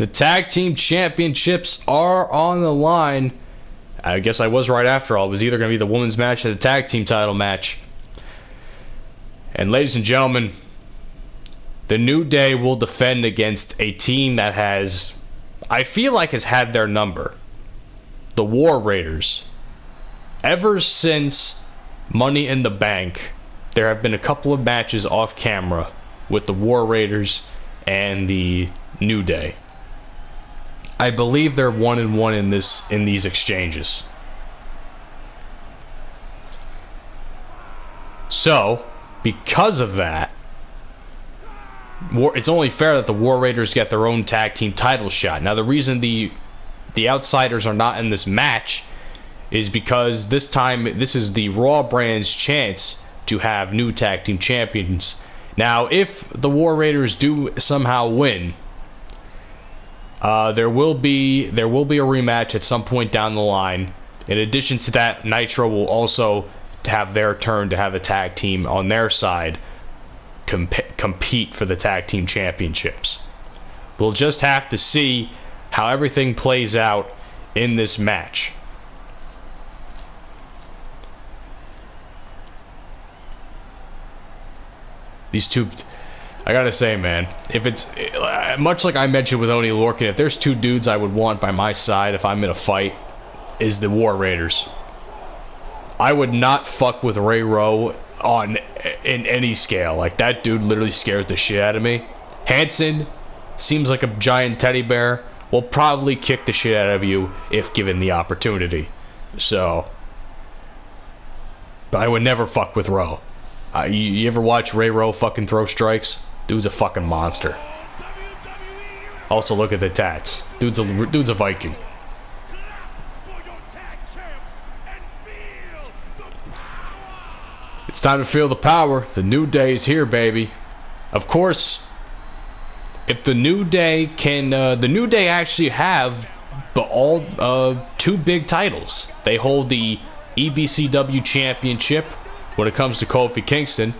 The tag team championships are on the line. I guess I was right after all. It was either going to be the women's match or the tag team title match. And ladies and gentlemen, the New Day will defend against a team that has, I feel like, has had their number. The War Raiders. Ever since Money in the Bank, there have been a couple of matches off camera with the War Raiders and the New Day. I believe they're 1-1 in these exchanges. So, because of that, it's only fair that the War Raiders get their own tag team title shot. Now, the reason the Outsiders are not in this match is because this time this is the Raw brand's chance to have new tag team champions. Now, if the War Raiders do somehow win, there will be a rematch at some point down the line. In addition to that, Nitro will also have their turn to have a tag team on their side compete for the tag team championships. We'll just have to see how everything plays out in this match. These two, I gotta say, man, if it's much like I mentioned with Oni Lorcan, if there's two dudes I would want by my side if I'm in a fight, is the War Raiders. I would not fuck with Ray Rowe in any scale. Like, that dude literally scares the shit out of me. Hanson seems like a giant teddy bear. Will probably kick the shit out of you if given the opportunity. So, but I would never fuck with Rowe. You ever watch Ray Rowe fucking throw strikes? Dude's a fucking monster. Also, look at the tats. Dude's a Viking. It's time to feel the power. The New Day is here, baby. Of course, if the New Day can, the New Day actually have two big titles. They hold the EBCW championship when it comes to Kofi Kingston,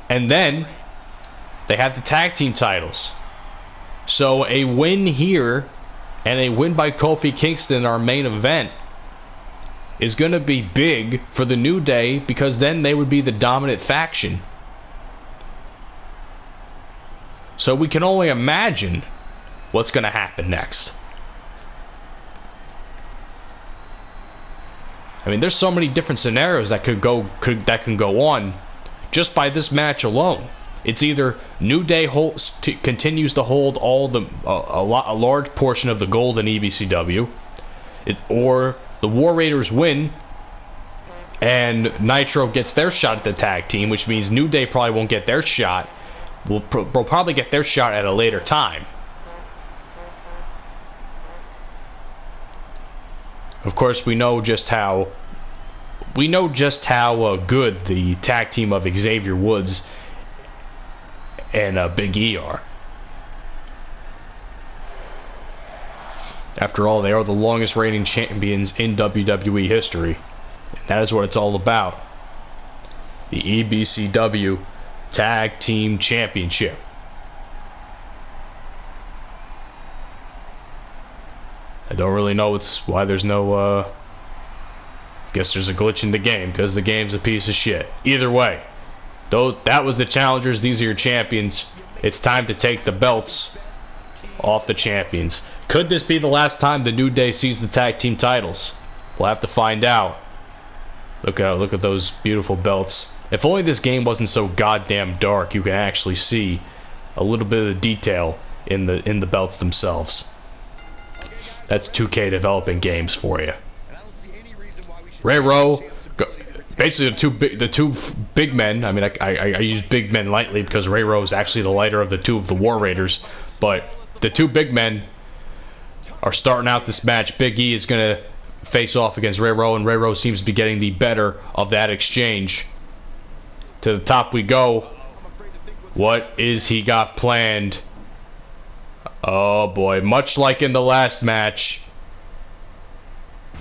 and then they have the tag team titles. So a win here and a win by Kofi Kingston, our main event, is going to be big for the New Day, because then they would be the dominant faction. So we can only imagine what's going to happen next. I mean, there's so many different scenarios that can go on just by this match alone. It's either New Day continues to hold a large portion of the gold in EBCW, or the War Raiders win and Nitro gets their shot at the tag team, which means New Day probably won't get their shot. Will probably get their shot at a later time. Of course, we know just how good the tag team of Xavier Woods and Big E are. After all, they are the longest reigning champions in WWE history. And that is what it's all about. The EBCW Tag Team Championship. I don't really know why there's no, guess there's a glitch in the game, because the game's a piece of shit. Either way, that was the challengers, these are your champions. It's time to take the belts off the champions. Could this be the last time the New Day sees the tag team titles? We'll have to find out. Look at those beautiful belts. If only this game wasn't so goddamn dark, you can actually see a little bit of the detail in the belts themselves. That's 2K developing games for you. Ray Rowe, basically the two big men. I mean, I use big men lightly because Ray Rowe is actually the lighter of the two of the War Raiders. But the two big men are starting out this match. Big E is going to face off against Ray Rowe, and Ray Rowe seems to be getting the better of that exchange. To the top we go. What is he got planned? Oh boy, much like in the last match.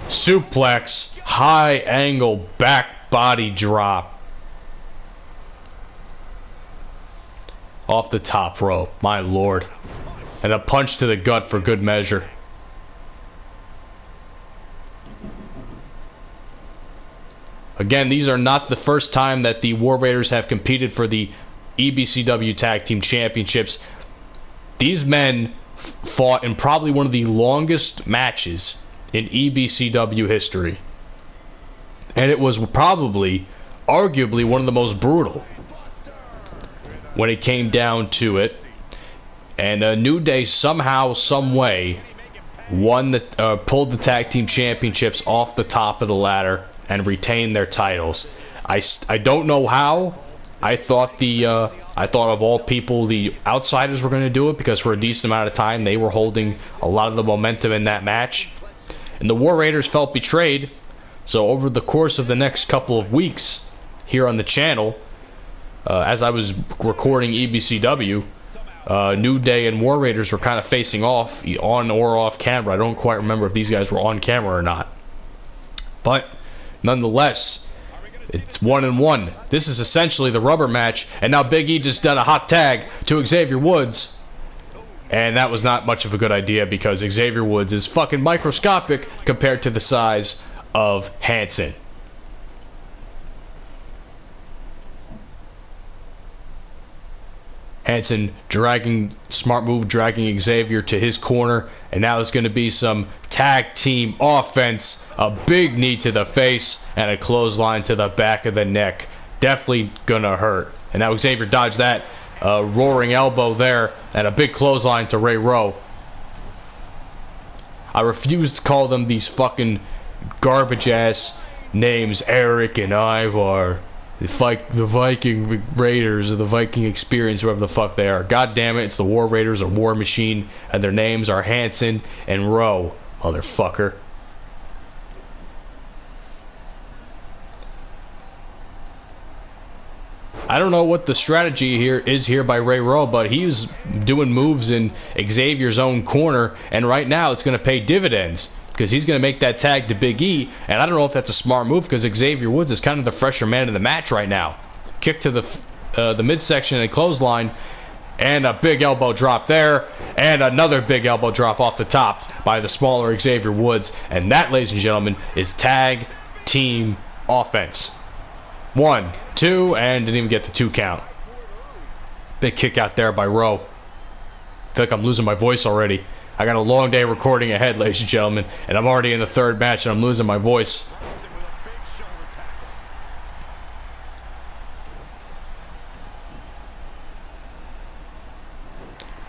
Suplex, high angle back body drop. Off the top rope, my lord. And a punch to the gut for good measure. Again, these are not the first time that the War Raiders have competed for the EBCW Tag Team Championships. These men fought in probably one of the longest matches in EBCW history. And it was probably, arguably, one of the most brutal when it came down to it. And New Day somehow, some way, pulled the Tag Team Championships off the top of the ladder and retained their titles. I don't know how. I thought of all people, the Outsiders were going to do it, because for a decent amount of time they were holding a lot of the momentum in that match. And the War Raiders felt betrayed. So over the course of the next couple of weeks here on the channel, as I was recording EBCW, New Day and War Raiders were kind of facing off, on or off camera. I don't quite remember if these guys were on camera or not. But nonetheless, it's 1-1. This is essentially the rubber match. And now Big E just done a hot tag to Xavier Woods. And that was not much of a good idea, because Xavier Woods is fucking microscopic compared to the size of Hanson. Hanson smart move, dragging Xavier to his corner. And now it's going to be some tag team offense. A big knee to the face and a clothesline to the back of the neck. Definitely going to hurt. And now Xavier dodged that roaring elbow there. And a big clothesline to Ray Rowe. I refuse to call them these fucking garbage ass names, Eric and Ivar. The Viking Raiders, or the Viking Experience, whoever the fuck they are. God damn it, it's the War Raiders or War Machine, and their names are Hanson and Rowe, motherfucker. I don't know what the strategy here is by Ray Rowe, but he's doing moves in Xavier's own corner, and right now it's going to pay dividends, because he's going to make that tag to Big E. And I don't know if that's a smart move, because Xavier Woods is kind of the fresher man in the match right now. Kick to the midsection and clothesline, and a big elbow drop there, and another big elbow drop off the top by the smaller Xavier Woods. And that, ladies and gentlemen, is tag team offense. 1, 2, and didn't even get the 2 count. Big kick out there by Rowe. I feel like I'm losing my voice already. I got a long day recording ahead, ladies and gentlemen, and I'm already in the 3rd match and I'm losing my voice.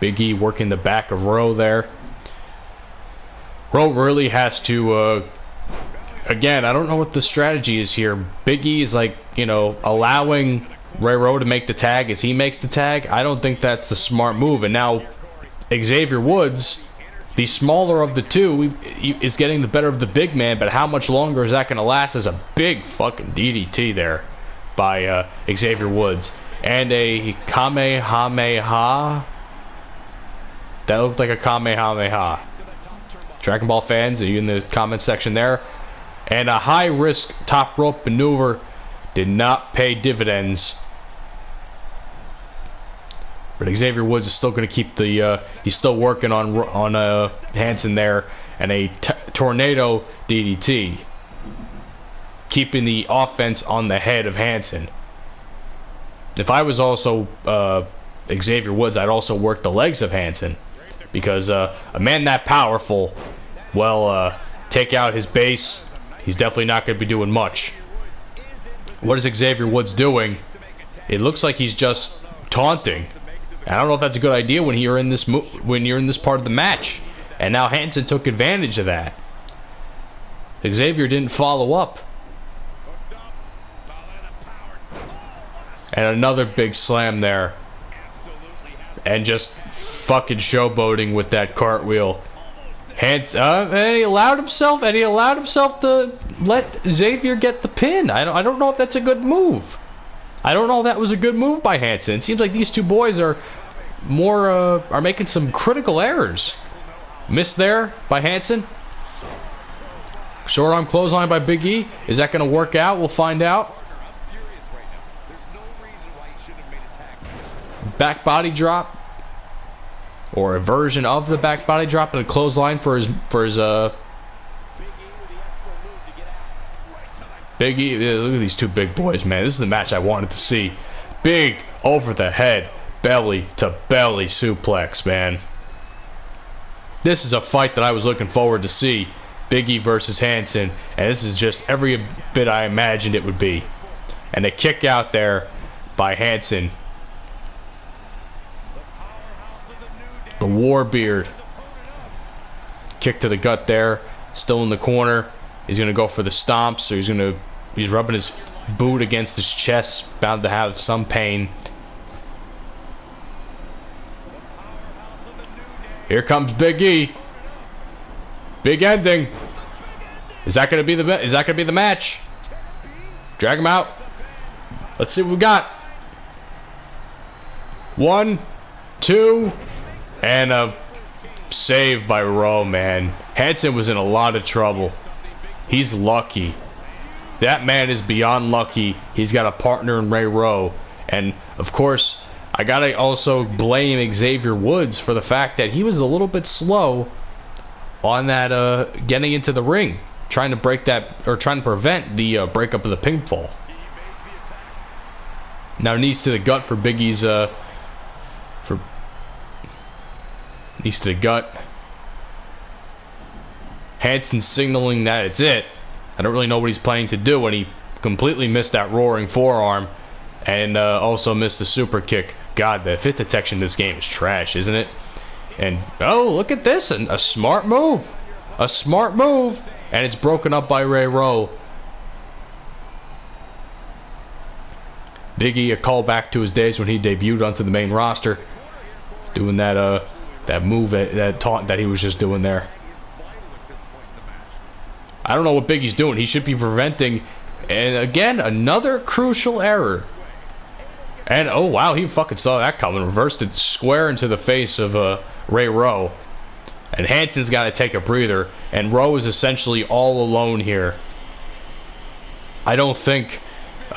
Big E working the back of Rowe there. Rowe really has to, again, I don't know what the strategy is here. Big E is like, allowing Ray Rowe to make the tag as he makes the tag. I don't think that's a smart move. And now Xavier Woods, the smaller of the two, is getting the better of the big man, but how much longer is that going to last? There's a big fucking DDT there by Xavier Woods. And a Kamehameha. That looked like a Kamehameha. Dragon Ball fans, are you in the comment section there? And a high-risk top rope maneuver did not pay dividends. But Xavier Woods is still going to keep the, he's still working on Hanson there. And a tornado DDT. Keeping the offense on the head of Hanson. If I was also Xavier Woods, I'd also work the legs of Hanson. Because a man that powerful, well, take out his base, he's definitely not going to be doing much. What is Xavier Woods doing? It looks like he's just taunting. I don't know if that's a good idea when you're in this part of the match. And now Hanson took advantage of that. Xavier didn't follow up. And another big slam there. And just fucking showboating with that cartwheel. And he allowed himself to let Xavier get the pin. I don't know if that's a good move. I don't know if that was a good move by Hanson. It seems like these two boys are making some critical errors. Missed there by Hanson. Short arm clothesline by Big E. Is that going to work out? We'll find out. Back body drop. or a version of the back body drop and a clothesline for his Big E. Look at these two big boys, man. This is the match I wanted to see. Big over the head, belly to belly suplex, man. This is a fight that I was looking forward to see. Big E versus Hansen, and this is just every bit I imagined it would be. And a kick out there by Hansen. The Warbeard. Kick to the gut there. Still in the corner. He's gonna go for the stomps, so he's rubbing his boot against his chest, bound to have some pain. Here comes Big E. Big ending. Is that gonna be the match? Drag him out. Let's see what we got. 1, 2, and a save by Rowe, man. Hansen was in a lot of trouble. He's lucky. That man is beyond lucky. He's got a partner in Ray Rowe. And, of course, I gotta also blame Xavier Woods for the fact that he was a little bit slow on that getting into the ring, trying to prevent the breakup of the pinfall. Now knees to the gut for Big E's knees to the gut. Hansen signaling that it's it. I don't really know what he's planning to do, and he completely missed that roaring forearm and also missed the super kick. God, the fit detection in this game is trash, isn't it? And oh, look at this, and a smart move. A smart move, and it's broken up by Ray Rowe. Big E, a callback to his days when he debuted onto the main roster, doing that move, that taunt that he was just doing there. I don't know what Big E's doing. He should be preventing, and again, another crucial error. And oh wow, he fucking saw that coming. Reversed it square into the face of Ray Rowe. And Hansen's got to take a breather, and Rowe is essentially all alone here. I don't think.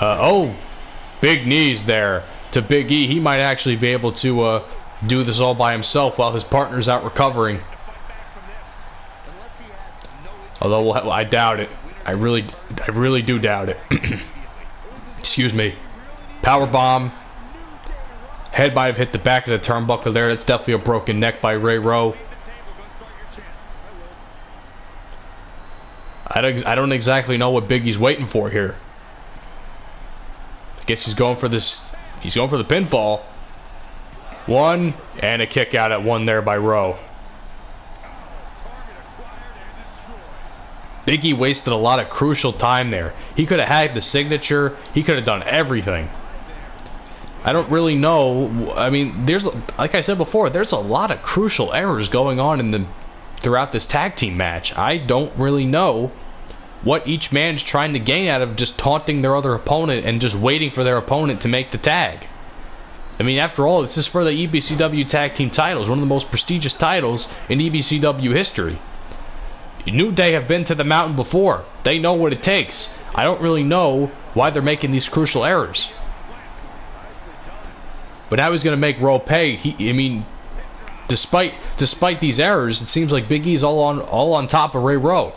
Oh, big knees there to Big E. He might actually be able to do this all by himself while his partner's out recovering. Although I doubt it. I really do doubt it. Excuse me. Power bomb. Head might have hit the back of the turnbuckle there. That's definitely a broken neck by Ray Rowe. I don't exactly know what Big E's waiting for here. I guess he's going for this. He's going for the pinfall. 1 and a kick out at 1 there by Rowe. Big E wasted a lot of crucial time there. He could have had the signature. He could have done everything. I don't really know. I mean, there's, like I said before, there's a lot of crucial errors going on throughout this tag team match. I don't really know what each man's trying to gain out of just taunting their other opponent and just waiting for their opponent to make the tag. I mean, after all, this is for the EBCW tag team titles, one of the most prestigious titles in EBCW history. New Day have been to the mountain before. They know what it takes. I don't really know why they're making these crucial errors. But now he's going to make Rowe pay. I mean, despite these errors, it seems like Big E's all on top of Ray Rowe.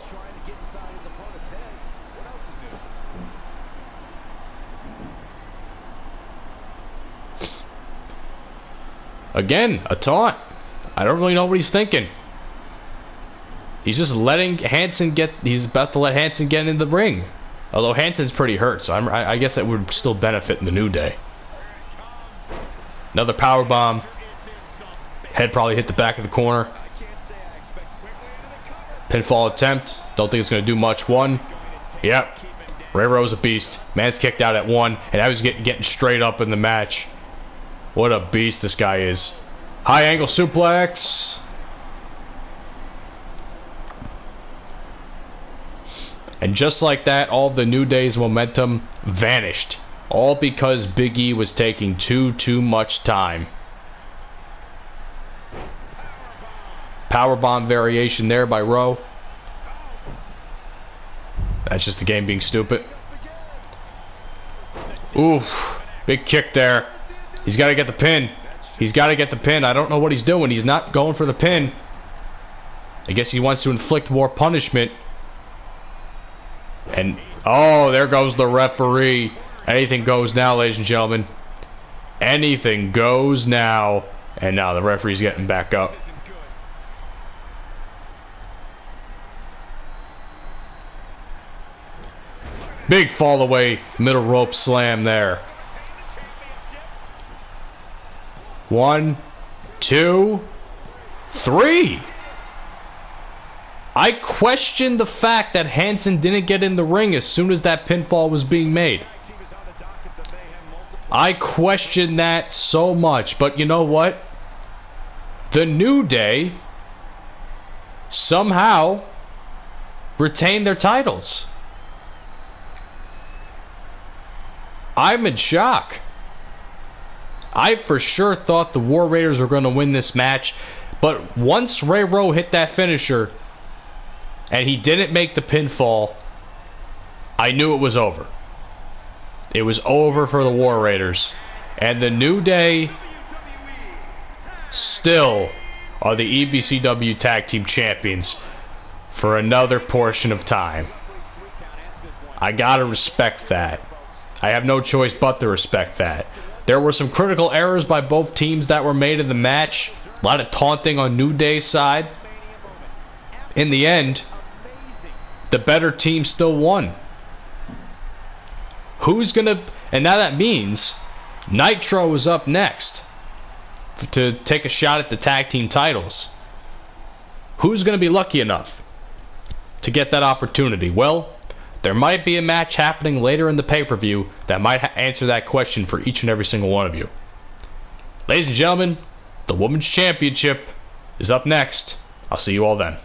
Again, a taunt. I don't really know what he's thinking. He's just letting Hansen get. He's about to let Hansen get in the ring. Although Hansen's pretty hurt, so I guess that would still benefit in the New Day. Another power bomb. Head probably hit the back of the corner. Pinfall attempt. Don't think it's going to do much. 1. Yep. Ray Rowe's a beast. Man's kicked out at 1, and I was getting straight up in the match. What a beast this guy is. High angle suplex. And just like that, all of the New Day's momentum vanished. All because Big E was taking too much time. Powerbomb variation there by Rowe. That's just the game being stupid. Oof. Big kick there. He's got to get the pin. He's got to get the pin. I don't know what he's doing. He's not going for the pin. I guess he wants to inflict more punishment. And, oh, there goes the referee. Anything goes now, ladies and gentlemen. Anything goes now. And now the referee's getting back up. Big fall away, middle rope slam there. 1, 2, 3. I question the fact that Hansen didn't get in the ring as soon as that pinfall was being made. I question that so much, but you know what? The New Day somehow retained their titles. I'm in shock. I for sure thought the War Raiders were going to win this match, but once Ray Rowe hit that finisher and he didn't make the pinfall, I knew it was over. It was over for the War Raiders. And the New Day still are the EBCW Tag Team Champions for another portion of time. I gotta respect that. I have no choice but to respect that. There were some critical errors by both teams that were made in the match. A lot of taunting on New Day's side. In the end, the better team still won. Who's gonna... And now that means Nitro is up next to take a shot at the tag team titles. Who's gonna be lucky enough to get that opportunity? Well, there might be a match happening later in the pay-per-view that might answer that question for each and every single one of you. Ladies and gentlemen, the Women's Championship is up next. I'll see you all then.